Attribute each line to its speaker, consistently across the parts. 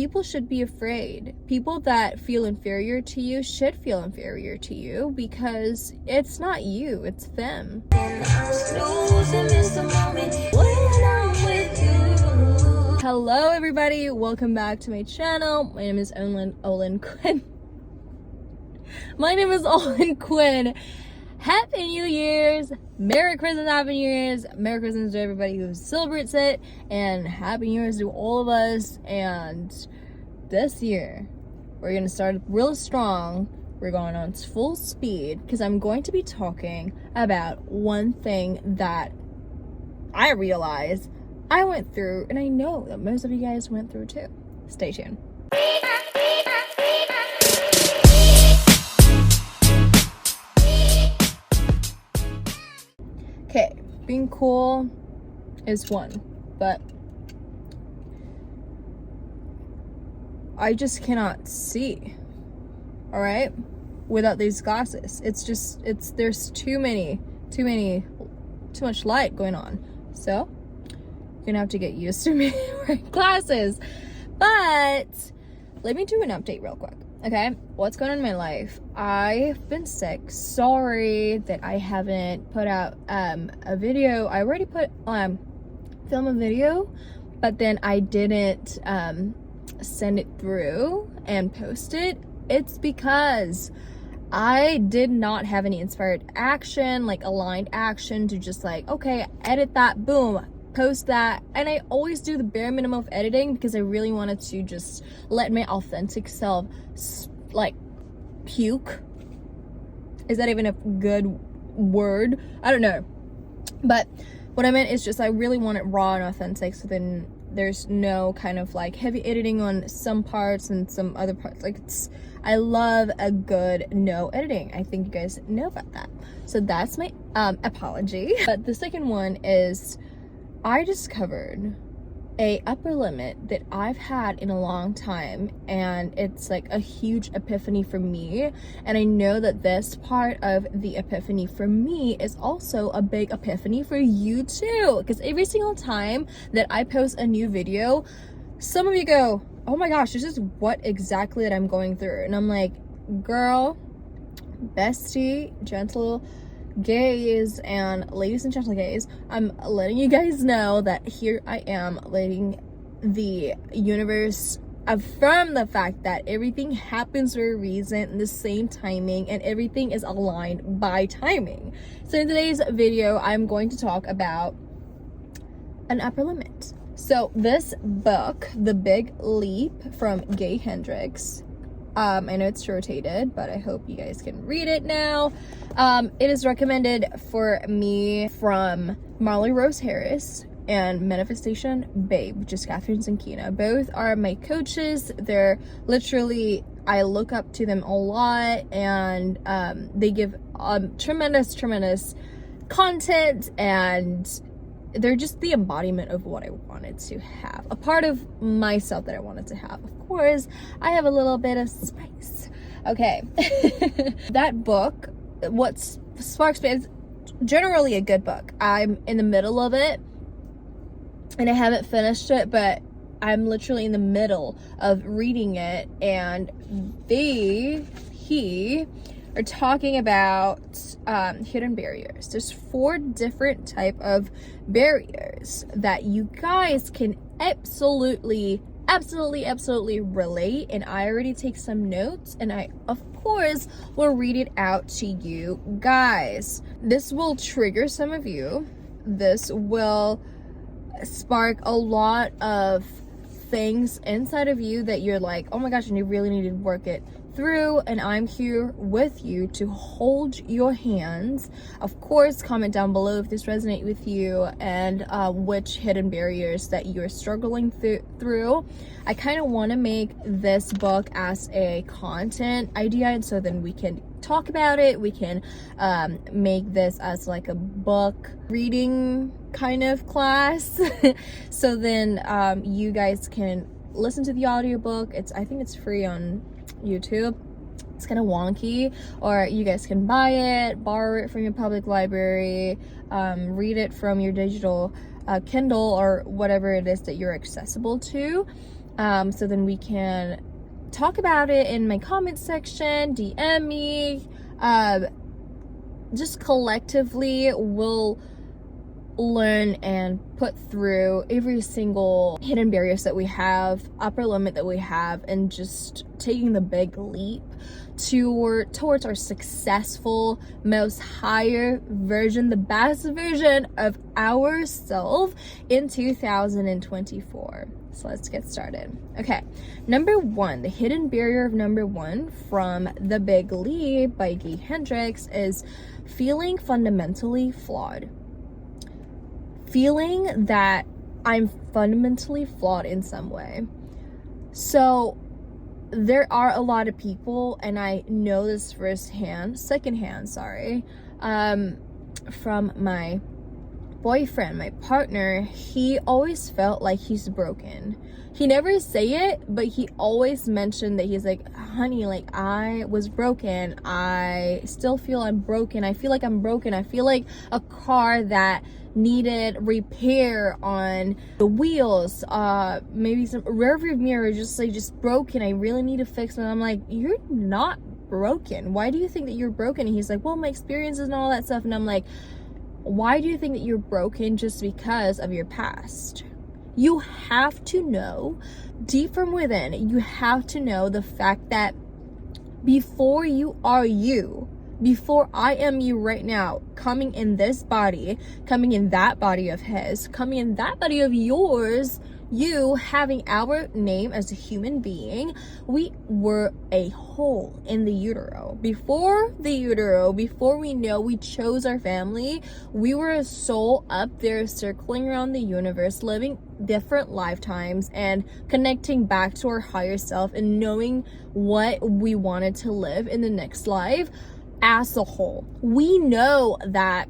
Speaker 1: People should be afraid. People that feel inferior to you should feel inferior to you because it's not you, it's them. Hello everybody, welcome back to my channel. My name is Olin Quinn. My name is Olin Quinn. Happy New Year's! Merry Christmas, Happy New Year's! Merry Christmas to everybody who celebrates it, and Happy New Year's to all of us. And this year, we're gonna start real strong. We're going on full speed because I'm going to be talking about one thing that I realized I went through, and I know that most of you guys went through too. Stay tuned. Okay, being cool is one, but I just cannot see, all right, without these glasses. There's too much light going on. So you're gonna have to get used to me wearing glasses. But let me do an update real quick. Okay, what's going on in my life? I've been sick. Sorry that I haven't put out a video. I already film a video, but then I didn't send it through and post it. It's because I did not have any inspired action, like aligned action to just like, okay, edit that, boom, post that. And I always do the bare minimum of editing because I really wanted to just let my authentic self like puke. Is that even a good word? I don't know, but what I meant is just I really want it raw and authentic, so then there's no kind of like heavy editing on some parts and some other parts. Like I love a good no editing. I think you guys know about that. So that's my apology. But the second one is I discovered a upper limit that I've had in a long time, and it's like a huge epiphany for me. And I know that this part of the epiphany for me is also a big epiphany for you too, because every single time that I post a new video, some of you go, oh my gosh, this is what exactly that I'm going through. And I'm like, girl, bestie, gentle gays and ladies and gentle gays, I'm letting you guys know that here I am letting the universe affirm the fact that everything happens for a reason in the same timing, and everything is aligned by timing. So in today's video, I'm going to talk about an upper limit. So this book, The Big Leap from Gay Hendricks, I know it's rotated, but I hope you guys can read it now. It is recommended for me from Marley Rose Harris and Manifestation Babe, which is Catherine Zankina. Both are my coaches. They're literally, I look up to them a lot, and they give tremendous content, and they're just the embodiment of what I wanted to have, a part of myself that I wanted to have. Of course, I have a little bit of spice. Okay. That book, what sparks me, is generally a good book. I'm in the middle of it, and I haven't finished it, but I'm literally in the middle of reading it, and he are talking about hidden barriers. There's 4 different type of barriers that you guys can absolutely relate, and I already take some notes, and I of course will read it out to you guys. This will trigger some of you. This will spark a lot of things inside of you that you're like, oh my gosh, and you really need to work it through, and I'm here with you to hold your hands. Of course, comment down below if this resonates with you, and which hidden barriers that you're struggling through. I kind of want to make this book as a content idea, and so then we can talk about it. We can make this as like a book reading kind of class. So then you guys can listen to the audiobook. I think it's free on YouTube. It's kind of wonky, or you guys can buy it, borrow it from your public library, read it from your digital Kindle or whatever it is that you're accessible to. So then we can talk about it in my comment section, DM me. Just collectively we'll learn and put through every single hidden barriers that we have, upper limit that we have, and just taking the big leap towards our successful, most higher version, the best version of ourselves in 2024. So let's get started. Okay, number one, the hidden barrier of number one from The Big Leap by Guy Hendricks is feeling fundamentally flawed. Feeling that I'm fundamentally flawed in some way. So there are a lot of people, and I know this secondhand, from my boyfriend, my partner. He always felt like he's broken. He never say it, but he always mentioned that he's like, honey, like, I was broken. I still feel I'm broken. I feel like I'm broken. I feel like a car that needed repair on the wheels, maybe some rear view mirror just broken. I really need to fix it. And I'm like, you're not broken. Why do you think that you're broken? And he's like, well, my experiences and all that stuff. And I'm like, why do you think that you're broken just because of your past? You have to know deep from within, you have to know the fact that before you are you, before I am you right now, coming in this body, coming in that body of his, coming in that body of yours, you having our name as a human being, we were a hole in the utero. Before the utero, before we know we chose our family, we were a soul up there circling around the universe, living different lifetimes and connecting back to our higher self and knowing what we wanted to live in the next life. As a whole, we know that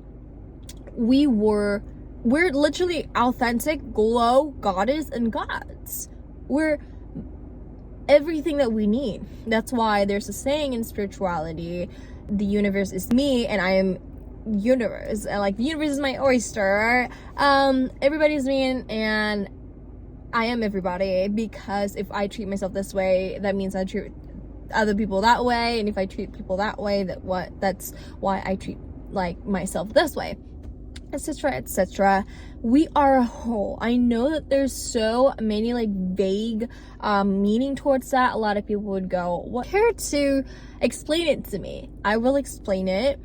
Speaker 1: we're literally authentic glow goddess and gods. We're everything that we need. That's why there's a saying in spirituality, the universe is me and I am universe. And like, the universe is my oyster. Everybody's me and I am everybody, because if I treat myself this way, that means I treat other people that way, and if I treat people that way, that's why I treat like myself this way, etc., etc. We are a whole. I know that there's so many like vague meaning towards that. A lot of people would go, what? Care to explain it to me? I will explain it.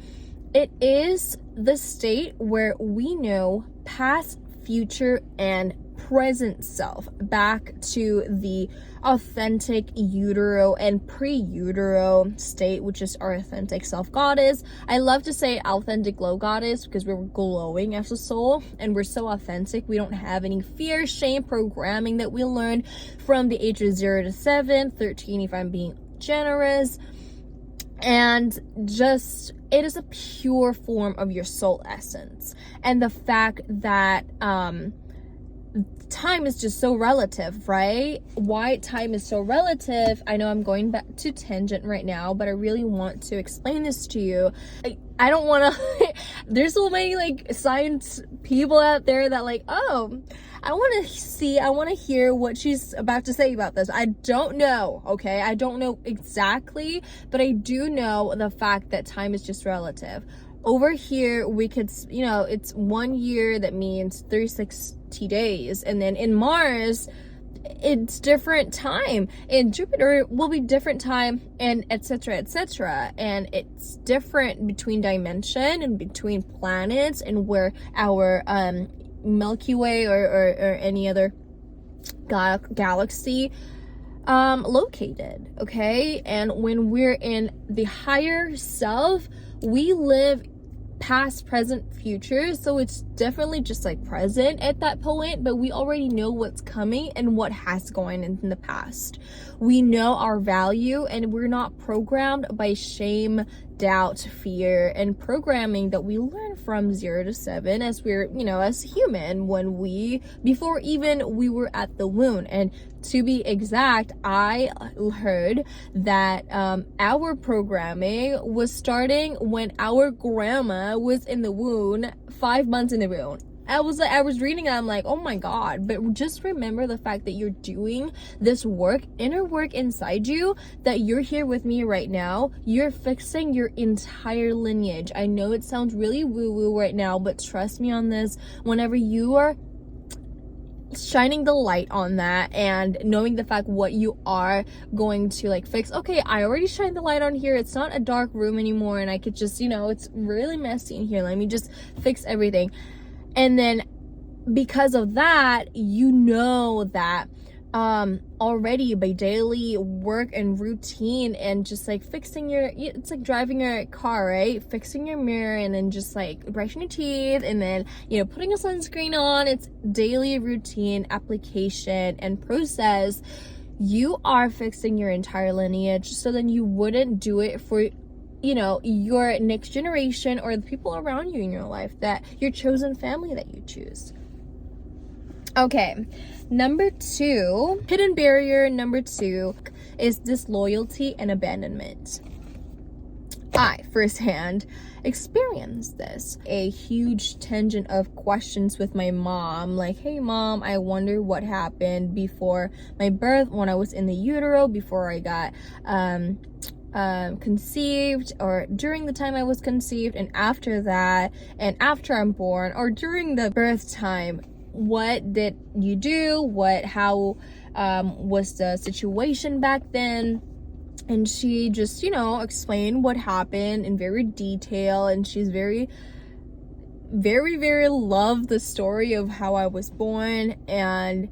Speaker 1: It is the state where we know past, future, and present self back to the authentic utero and pre-utero state, which is our authentic self goddess. I love to say authentic glow goddess because we're glowing as a soul and we're so authentic. We don't have any fear, shame, programming that we learned from the ages 0 to 7, 13 if I'm being generous. And just, it is a pure form of your soul essence. And the fact that time is just so relative, right? Why time is so relative, I know I'm going back to tangent right now, but I really want to explain this to you. I don't want to there's so many like science people out there that like, oh, I want to hear what she's about to say about this. I don't know, okay? I don't know exactly, but I do know the fact that time is just relative. Over here, we could, it's 1 year, that means 360 days. And then in Mars, it's different time. In Jupiter will be different time, and etc., etc. And it's different between dimension and between planets and where our Milky Way or any other galaxy located, okay? And when we're in the higher self, we live past, present, future, so it's definitely just like present at that point, but we already know what's coming and what has gone in the past. We know our value, and we're not programmed by shame, doubt, fear, and programming that we learn from 0 to 7 as we're, as human, before even we were at the womb. And to be exact, I heard that our programming was starting when our grandma was in the womb, 5 months in the womb. I was reading it, I'm like, oh my god. But just remember the fact that you're doing this work, inner work inside you, that you're here with me right now. You're fixing your entire lineage. I know it sounds really woo-woo right now, but trust me on this. Whenever you are shining the light on that and knowing the fact what you are going to like fix, okay, I already shined the light on here, it's not a dark room anymore, and I could just, it's really messy in here, let me just fix everything. And then because of that, you know that already by daily work and routine and just like fixing it's like driving your car, right? Fixing your mirror and then just like brushing your teeth and then, putting a sunscreen on. It's daily routine application and process. You are fixing your entire lineage, so then you wouldn't do it for your next generation or the people around you in your life, that your chosen family that you choose. Okay, number 2, hidden barrier number 2 is disloyalty and abandonment. I firsthand experienced this. A huge tangent of questions with my mom, like, hey mom, I wonder what happened before my birth, when I was in the utero, before I got conceived, or during the time I was conceived, and after that, and after I'm born, or during the birth time. What did you do? How was the situation back then? And she just, explained what happened in very detail, and she's very, very, very loved the story of how I was born. And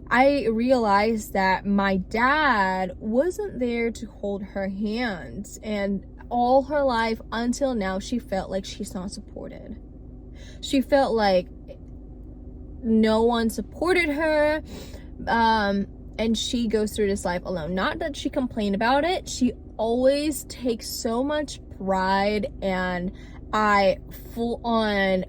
Speaker 1: I realized that my dad wasn't there to hold her hands, and all her life until now, she felt like she's not supported. She felt like no one supported her, and she goes through this life alone. Not that she complained about it, she always takes so much pride, and I full on,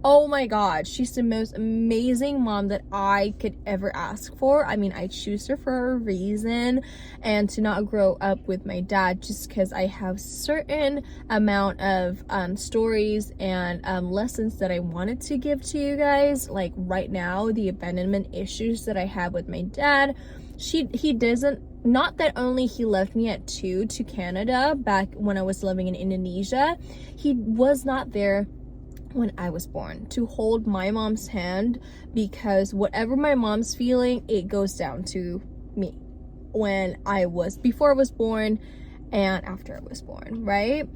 Speaker 1: oh my god, she's the most amazing mom that I could ever ask for. I mean, I choose her for a reason, and to not grow up with my dad just because I have certain amount of stories and lessons that I wanted to give to you guys. Like right now, the abandonment issues that I have with my dad, he doesn't, not that only he left me at 2 to Canada back when I was living in Indonesia, he was not there when I was born to hold my mom's hand, because whatever my mom's feeling, it goes down to me before I was born and after I was born, right?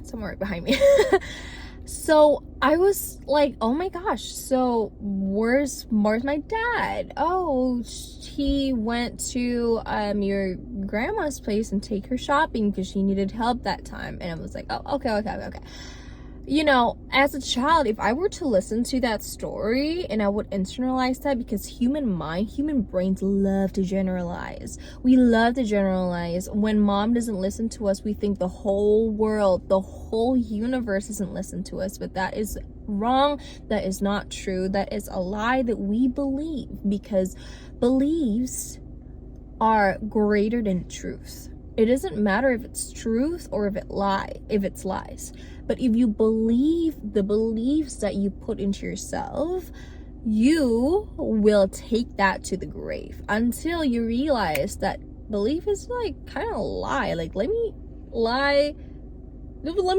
Speaker 1: Somewhere right behind me. So I was like, oh my gosh, so where's my dad? Oh, he went to your grandma's place and take her shopping because she needed help that time. And I was like, oh, okay. As a child, if I were to listen to that story, and I would internalize that, because human brains love to generalize. We love to generalize. When mom doesn't listen to us, we think the whole world, the whole universe doesn't listen to us, but that is wrong. That is not true. That is a lie that we believe, because beliefs are greater than truth. It doesn't matter if it's truth or if it's lies. But if you believe the beliefs that you put into yourself, you will take that to the grave until you realize that belief is like kind of a lie. Like, let me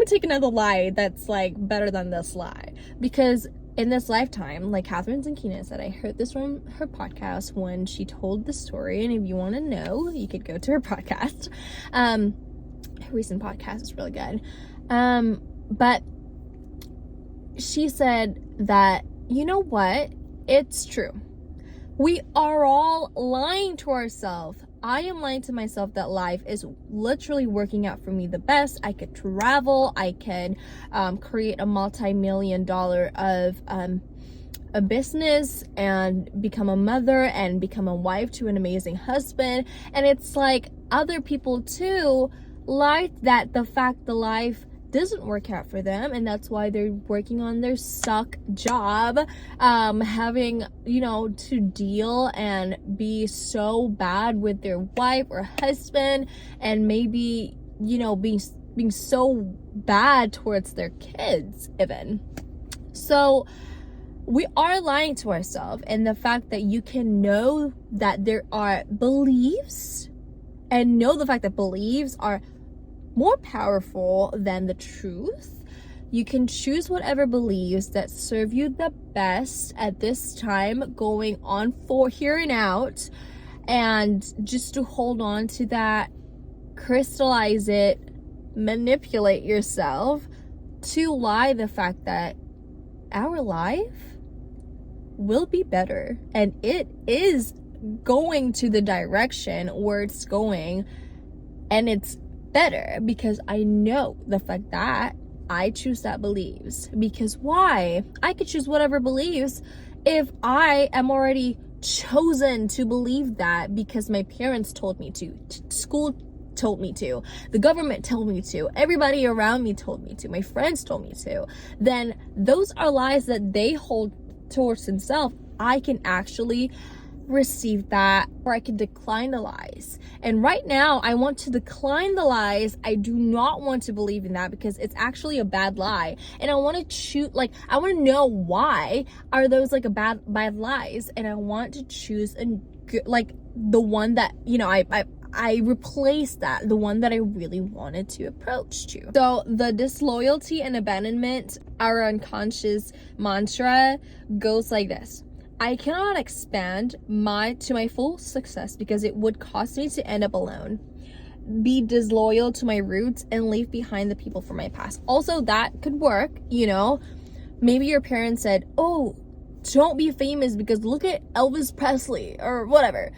Speaker 1: take another lie that's like better than this lie. Because in this lifetime, like Catherine Zankina said, I heard this from her podcast when she told the story, and if you want to know, you could go to her podcast. Her recent podcast is really good. But she said that, you know what? It's true. We are all lying to ourselves. I am lying to myself that life is literally working out for me the best. I could travel. I could create a multi-million-dollar of a business and become a mother and become a wife to an amazing husband. And it's like other people too like that, the fact the life doesn't work out for them, and that's why they're working on their suck job, having to deal and be so bad with their wife or husband, and maybe being being so bad towards their kids even. So we are lying to ourselves, and the fact that you can know that there are beliefs and know the fact that beliefs are more powerful than the truth. You can choose whatever beliefs that serve you the best at this time going on for here and out, and just to hold on to that, crystallize it, manipulate yourself to lie the fact that our life will be better, and it is going to the direction where it's going, and it's better because I know the fact that I choose that beliefs. Because why? I could choose whatever beliefs if I am already chosen to believe that because my parents told me to, school told me to, the government told me to, everybody around me told me to, my friends told me to. Then those are lies that they hold towards themselves. I can actually receive that, or I can decline the lies. And right now I want to decline the lies. I do not want to believe in that because it's actually a bad lie, and I want to choose, like, I want to know why are those like a bad lies, and I want to choose like the one that, you know, I replaced that, the one that I really wanted to approach to. So the disloyalty and abandonment, our unconscious mantra goes like this: I cannot expand to my full success because it would cost me to end up alone. Be disloyal to my roots and leave behind the people from my past. Also, that could work, you know. Maybe your parents said, oh, don't be famous because look at Elvis Presley or whatever.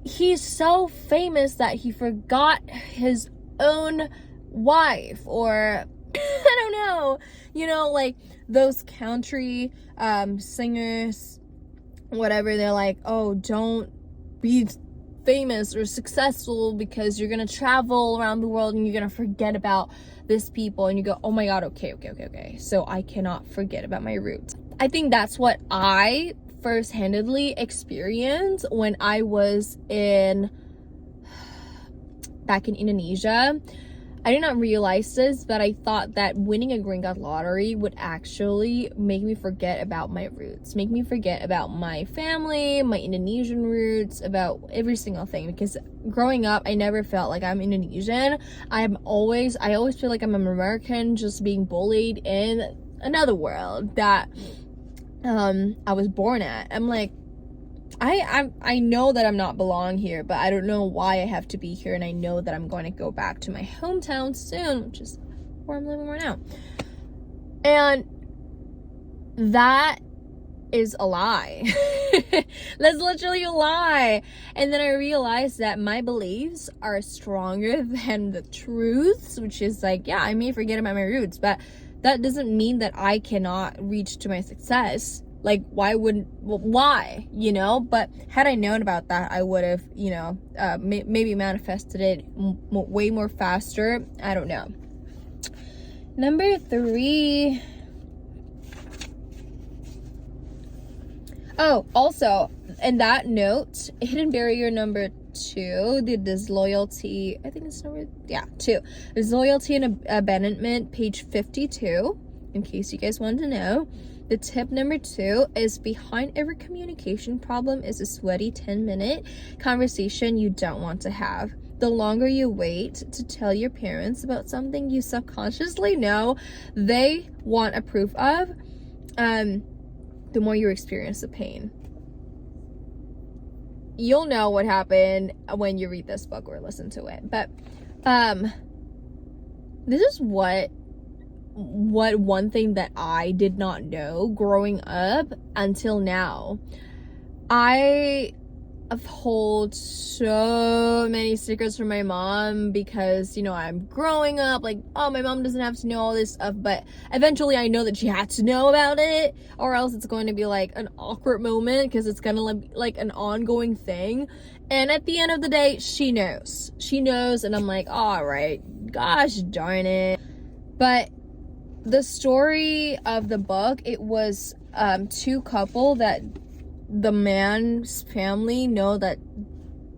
Speaker 1: He's so famous that he forgot his own wife, or I don't know, you know, like those country singers, whatever, they're like, oh, don't be famous or successful because you're gonna travel around the world and you're gonna forget about this people. And you go, oh my god, okay, so I cannot forget about my roots. I think that's what I first-handedly experienced when I was back in Indonesia. I did not realize this, but I thought that winning a green card lottery would actually make me forget about my roots, make me forget about my family, my Indonesian roots, about every single thing. Because growing up, I never felt like I'm Indonesian. I always feel like I'm an American, just being bullied in another world that I was born at. I'm like, I know that I'm not belong here, but I don't know why I have to be here, and I know that I'm going to go back to my hometown soon, which is where I'm living right now. And that is a lie. That's literally a lie. And then I realized that my beliefs are stronger than the truths, which is like, yeah, I may forget about my roots, but that doesn't mean that I cannot reach to my success. Like, why, you know? But had I known about that, I would have, you know, maybe manifested it way more faster. I don't know. Number 3. Oh, also, in that note, hidden barrier number 2, the disloyalty, I think it's number, 2. Disloyalty and abandonment, page 52, in case you guys wanted to know. The tip number 2 is behind every communication problem is a sweaty 10-minute conversation you don't want to have. The longer you wait to tell your parents about something you subconsciously know they want a proof of, the more you experience the pain. You'll know what happened when you read this book or listen to it. But this is what one thing that I did not know growing up until now. I hold so many secrets from my mom because, you know, I'm growing up like, oh, my mom doesn't have to know all this stuff, but eventually I know that she had to know about it, or else it's going to be like an awkward moment because it's gonna be like an ongoing thing. And at the end of the day, she knows, and I'm like, all right, gosh darn it. But the story of the book, it was 2 couple that the man's family know that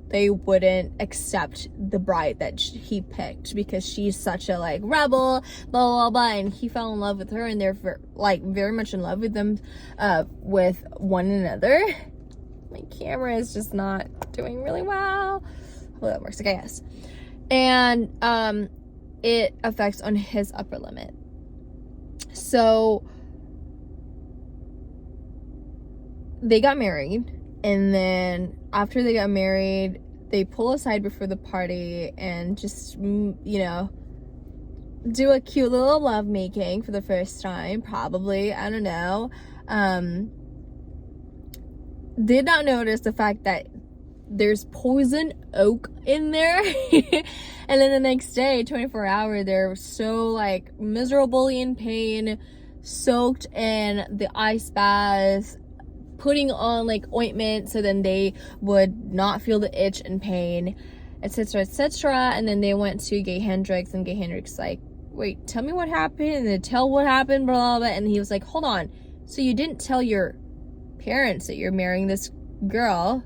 Speaker 1: they wouldn't accept the bride that he picked because she's such a like rebel, blah blah blah, and he fell in love with her, and they're like very much in love with them, with one another. My camera is just not doing really well. Well, that works. Okay, yes. And it affects on his upper limit. So they got married, and then after they got married, they pull aside before the party and just, you know, do a cute little lovemaking for the first time, probably. I don't know. Did not notice the fact that there's poison oak in there. And then the next day, 24-hour, they're so like miserably in pain, soaked in the ice bath, putting on like ointment so then they would not feel the itch and pain, etc, etc. And then they went to Gay Hendricks, and Gay Hendricks like, wait, tell me what happened. And they tell what happened, blah blah blah. And he was like, hold on, so you didn't tell your parents that you're marrying this girl,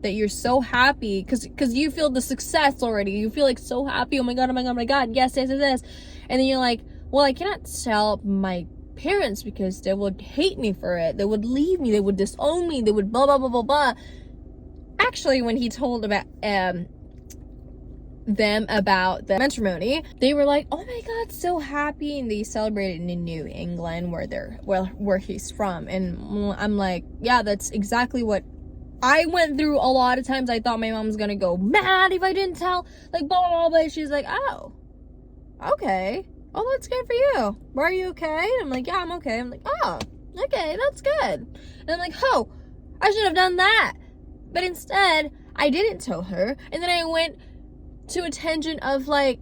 Speaker 1: that you're so happy because you feel the success already, you feel like so happy, oh my god, oh my god, oh my god, yes, yes, yes, yes. And then you're like, well, I cannot tell my parents because they would hate me for it, they would leave me, they would disown me, they would blah blah blah blah blah. Actually, when he told about them about the matrimony, they were like, oh my god, so happy, and they celebrated in New England, where he's from. And I'm like, yeah, that's exactly what I went through a lot of times. I thought my mom was gonna go mad if I didn't tell, like blah blah blah, but she's like, oh, okay, oh, that's good for you, are you okay? And I'm like, yeah, I'm okay. I'm like, oh, okay, that's good. And I'm like, oh, I should have done that, but instead I didn't tell her. And then I went to a tangent of like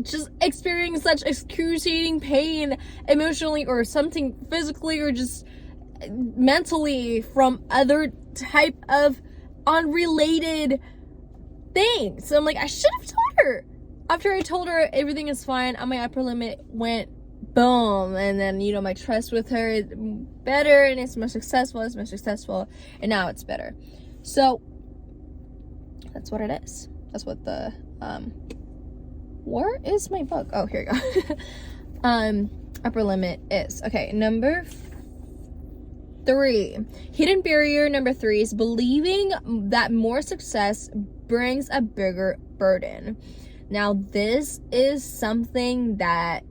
Speaker 1: just experiencing such excruciating pain emotionally or something physically or just mentally from other type of unrelated things. So I'm like, I should have told her. After I told her everything is fine, on my upper limit went boom, and then, you know, my trust with her is better, and it's more successful, and now it's better. So that's what it is. That's what the where is my book? Oh, here you go. Upper limit is. Okay, number 3. Hidden barrier number 3 is believing that more success brings a bigger burden. Now, this is something that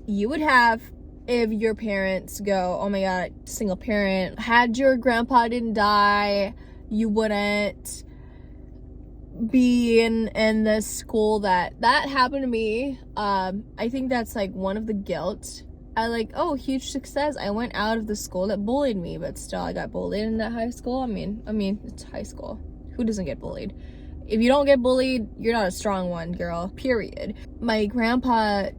Speaker 1: you would have if your parents go, oh my god, single parent. Had your grandpa didn't die, you wouldn't be in the school that happened to me. I think that's like one of the guilt. I like, oh, huge success, I went out of the school that bullied me, but still I got bullied in that high school. I mean it's high school, who doesn't get bullied? If you don't get bullied, you're not a strong one, girl, period. My grandpa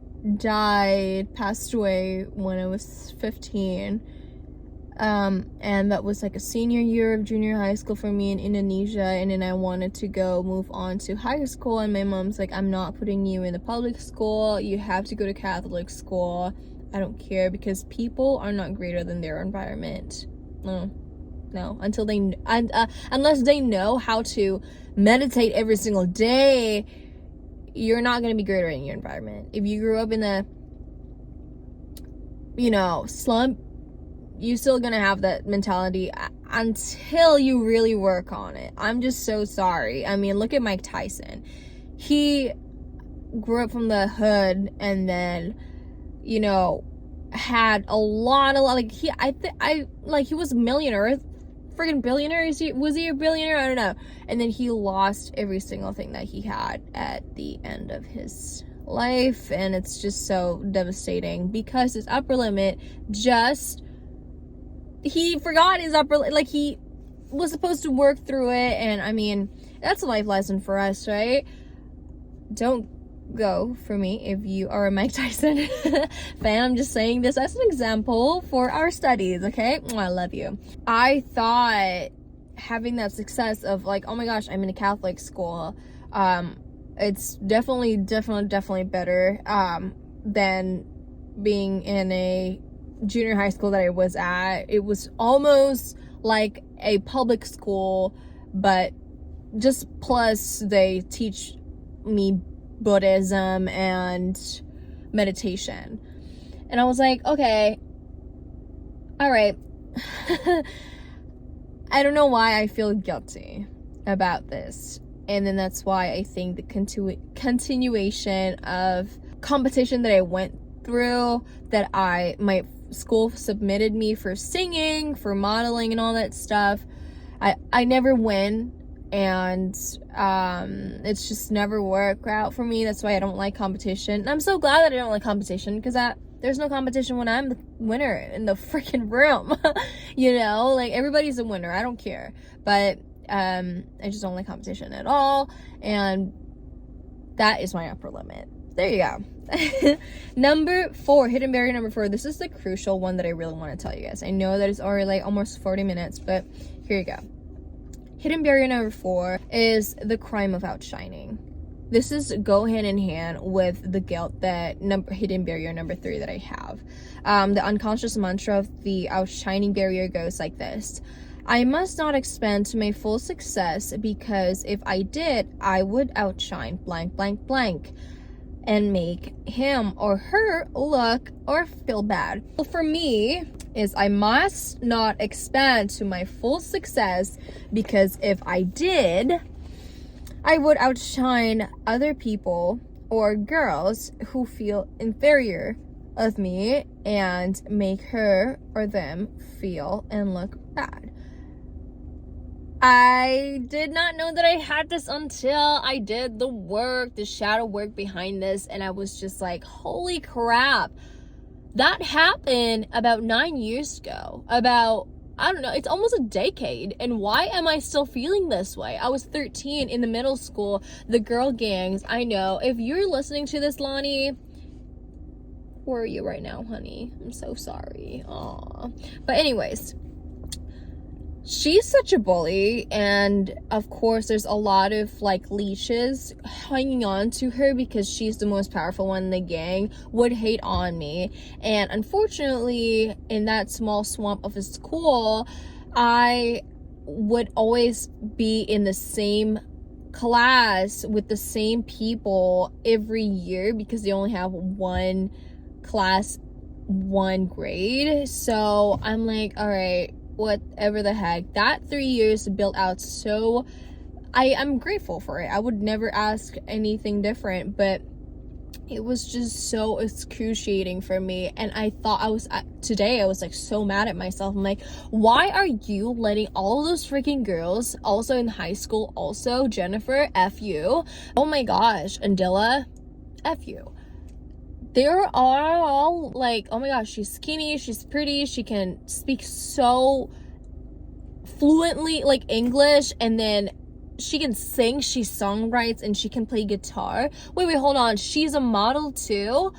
Speaker 1: passed away when I was 15, and that was like a senior year of junior high school for me in Indonesia. And then I wanted to move on to higher school, and my mom's like, I'm not putting you in the public school, you have to go to Catholic school. I don't care, because people are not greater than their environment. No, until unless they know how to meditate every single day, you're not going to be greater in your environment. If you grew up in the, slump, you're still going to have that mentality until you really work on it. I'm just so sorry. I mean, look at Mike Tyson. He grew up from the hood, and then, had a lot, like, he was a millionaire, freaking billionaire. Was he a billionaire? I don't know. And then he lost every single thing that he had at the end of his life, and it's just so devastating because his upper limit he forgot his upper, like, he was supposed to work through it. And I mean, that's a life lesson for us, right? Don't go for me if you are a Mike Tyson fan. I'm just saying this as an example for our studies, okay? I love you. I thought having that success of like, oh my gosh, I'm in a Catholic school, it's definitely better than being in a junior high school that I was at. It was almost like a public school, but just plus they teach me Buddhism and meditation. And I was like, okay, all right. I don't know why I feel guilty about this. And then that's why I think the continuation of competition that I went through, that my school submitted me for singing, for modeling and all that stuff, I never win. And it's just never worked out for me. That's why I don't like competition. And I'm so glad that I don't like competition, because there's no competition when I'm the winner in the freaking room. You know, like, everybody's a winner. I don't care. But I just don't like competition at all. And that is my upper limit. There you go. Number 4, hidden barrier number 4. This is the crucial one that I really want to tell you guys. I know that it's already like almost 40 minutes, but here you go. Hidden barrier number 4 is the crime of outshining. This is go hand in hand with the guilt that hidden barrier number 3 that I have. The unconscious mantra of the outshining barrier goes like this: I must not expand to my full success, because if I did, I would outshine blank blank blank and make him or her look or feel bad. Well, for me, is I must not expand to my full success, because if I did, I would outshine other people or girls who feel inferior of me and make her or them feel and look bad. I did not know that I had this until I did the work, the shadow work behind this, and I was just like, holy crap. That happened about 9 years ago. About, I don't know, it's almost a decade. And why am I still feeling this way? I was 13 in the middle school, the girl gangs. I know. If you're listening to this, Lonnie, where are you right now, honey? I'm so sorry. Aw. But anyways, she's such a bully, and of course there's a lot of like leeches hanging on to her because she's the most powerful one in the gang, would hate on me. And unfortunately, in that small swamp of a school, I would always be in the same class with the same people every year, because they only have one class, one grade. So I'm like, all right, whatever the heck. That 3 years built out, so I'm grateful for it. I would never ask anything different, but it was just so excruciating for me. And I thought today I was like so mad at myself. I'm like, why are you letting all of those freaking girls, also in high school, also Jennifer, F you, oh my gosh, Andilla, F you, they're all like, oh my gosh, she's skinny, she's pretty, she can speak so fluently like English, and then she can sing, she songwrites, and she can play guitar. Wait, hold on, she's a model too?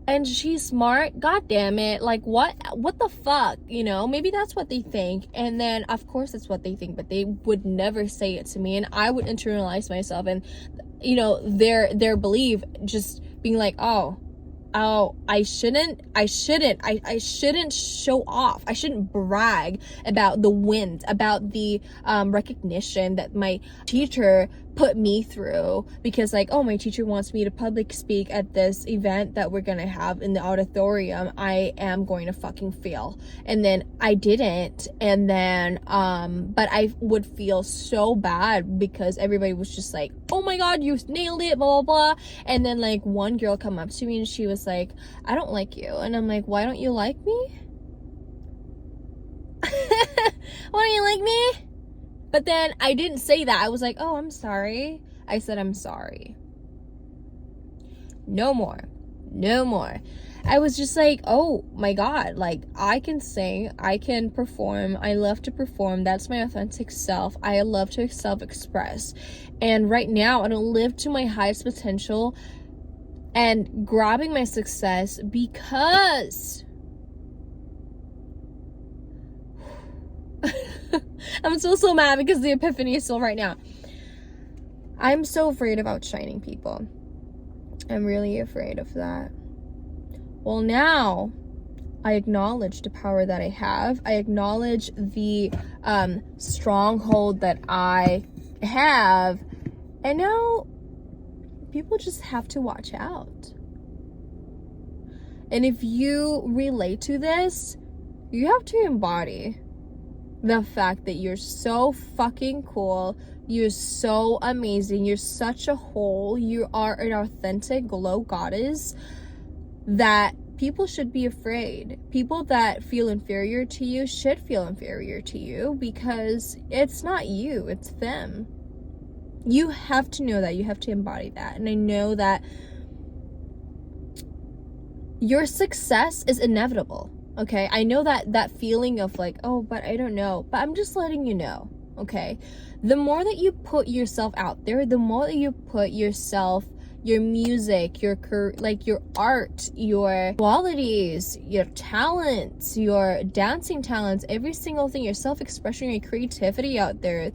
Speaker 1: And she's smart? God damn it. Like, what the fuck? You know, maybe that's what they think. And then, of course, that's what they think, but they would never say it to me. And I would internalize myself, and, you know, their belief just being like, oh, I shouldn't show off. I shouldn't brag about the wins, about the recognition that my teacher put me through, because like, oh, my teacher wants me to public speak at this event that we're gonna have in the auditorium. I am going to fucking fail. And then I didn't, and then but I would feel so bad because everybody was just like, oh my god, you nailed it, blah blah blah. And then like one girl come up to me and she was like, I don't like you. And I'm like, why don't you like me? Why don't you like me? But then I didn't say that. I was like, oh, I'm sorry. I said, I'm sorry. No more. I was just like, oh my god, like, I can sing, I can perform, I love to perform, that's my authentic self, I love to self-express. And right now, I don't live to my highest potential and grabbing my success because I'm still so mad because the epiphany is still right now. I'm so afraid of outshining people. I'm really afraid of that. Well, now I acknowledge the power that I have. I acknowledge the stronghold that I have. And now people just have to watch out. And if you relate to this, you have to embody the fact that you're so fucking cool. You're so amazing. You're such a whole. You are an authentic glow goddess that people should be afraid. People that feel inferior to you should feel inferior to you, because it's not you, it's them. You have to know that. You have to embody that. And I know that your success is inevitable. Okay, I know that feeling of like, oh, but I don't know. But I'm just letting you know, okay? The more that you put yourself out there, the more that you put yourself, your music, your art, your qualities, your talents, your dancing talents, every single thing, your self-expression, your creativity out there.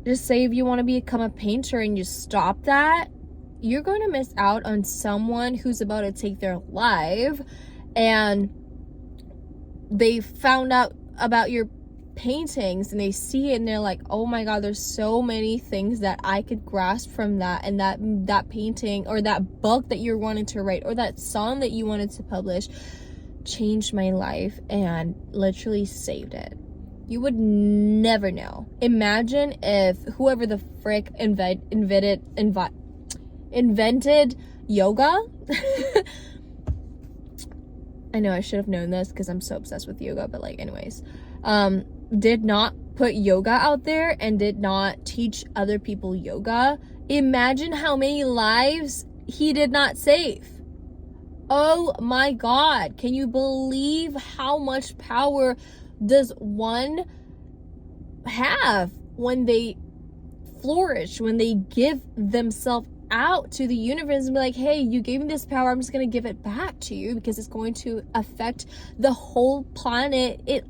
Speaker 1: Just say if you want to become a painter and you stop that, you're going to miss out on someone who's about to take their life, and they found out about your paintings and they see it and they're like, oh my god, there's so many things that I could grasp from that, and that painting or that book that you're wanting to write or that song that you wanted to publish changed my life and literally saved it. You would never know. Imagine if whoever the frick invented yoga. I know I should have known this because I'm so obsessed with yoga, but like anyways, did not put yoga out there and did not teach other people yoga. Imagine how many lives he did not save. Oh my god, can you believe how much power does one have when they flourish, when they give themselves out to the universe and be like, hey, you gave me this power, I'm just gonna give it back to you because it's going to affect the whole planet. It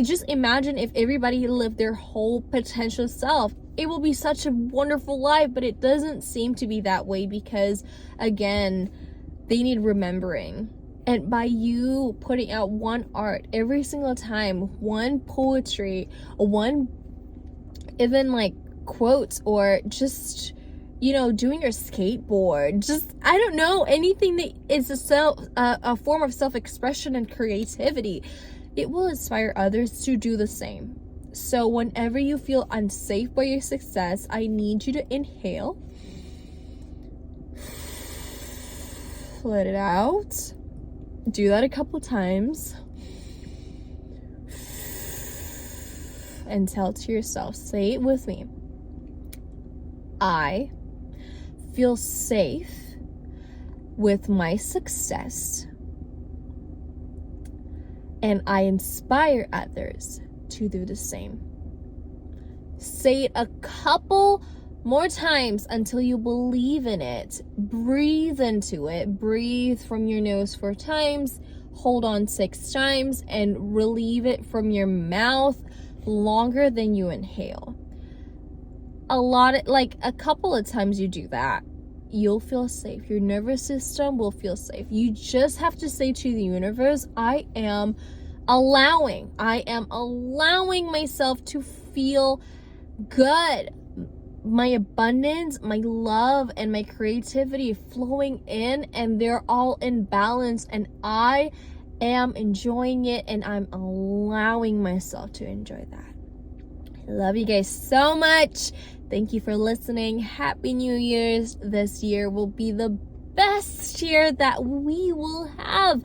Speaker 1: just imagine if everybody lived their whole potential self. It will be such a wonderful life, but it doesn't seem to be that way because, again, they need remembering. And by you putting out one art every single time, one poetry, one even like quotes, or just, you know, doing your skateboard, just, I don't know, anything that is a form of self-expression and creativity, it will inspire others to do the same. So whenever you feel unsafe by your success, I need you to inhale, let it out. Do that a couple times and tell to yourself, say it with me, I feel safe with my success and I inspire others to do the same. Say it a couple more times until you believe in it. Breathe into it. Breathe from your nose 4 times, hold on 6 times, and relieve it from your mouth longer than you inhale. A couple of times you do that, you'll feel safe. Your nervous system will feel safe. You just have to say to the universe, I am allowing myself to feel good. My abundance, my love, and my creativity flowing in, and they're all in balance, and I am enjoying it, and I'm allowing myself to enjoy that. I love you guys so much. Thank you for listening. Happy New Year's. This year will be the best year that we will have.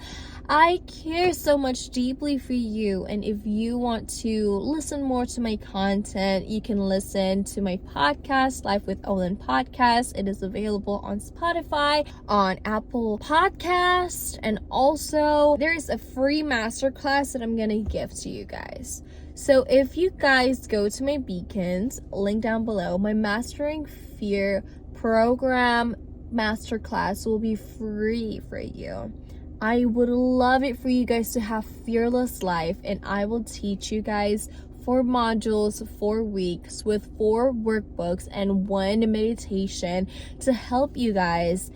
Speaker 1: I care so much deeply for you, and if you want to listen more to my content, you can listen to my podcast, Life with Olin podcast. It is available on Spotify, on Apple Podcast, and also there is a free masterclass that I'm gonna give to you guys. So if you guys go to my beacons, link down below, my Mastering Fear program masterclass will be free for you. I would love it for you guys to have fearless life, and I will teach you guys 4 modules, 4 weeks with 4 workbooks and 1 meditation to help you guys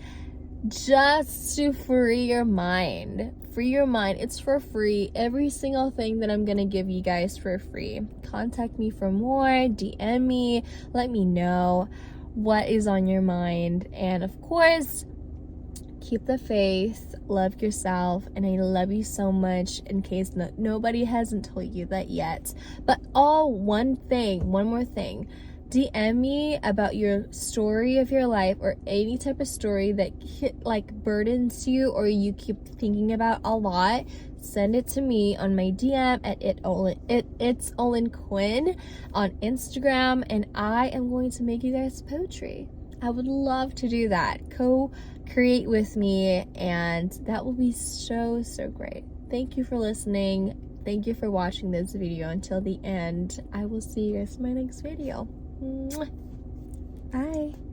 Speaker 1: just to free your mind. Free your mind. It's for free. Every single thing that I'm gonna give you guys for free. Contact me for more, DM me, let me know what is on your mind, and of course, keep the faith, love yourself, and I love you so much, in case nobody hasn't told you that yet. But one more thing, DM me about your story of your life, or any type of story that like burdens you or you keep thinking about a lot. Send it to me on my DM at it's Olin Quinn on Instagram, and I am going to make you guys poetry. I would love to do that. Co-create with me, and that will be so great. Thank you for listening. Thank you for watching this video until the end. I will see you guys in my next video. Mwah. Bye.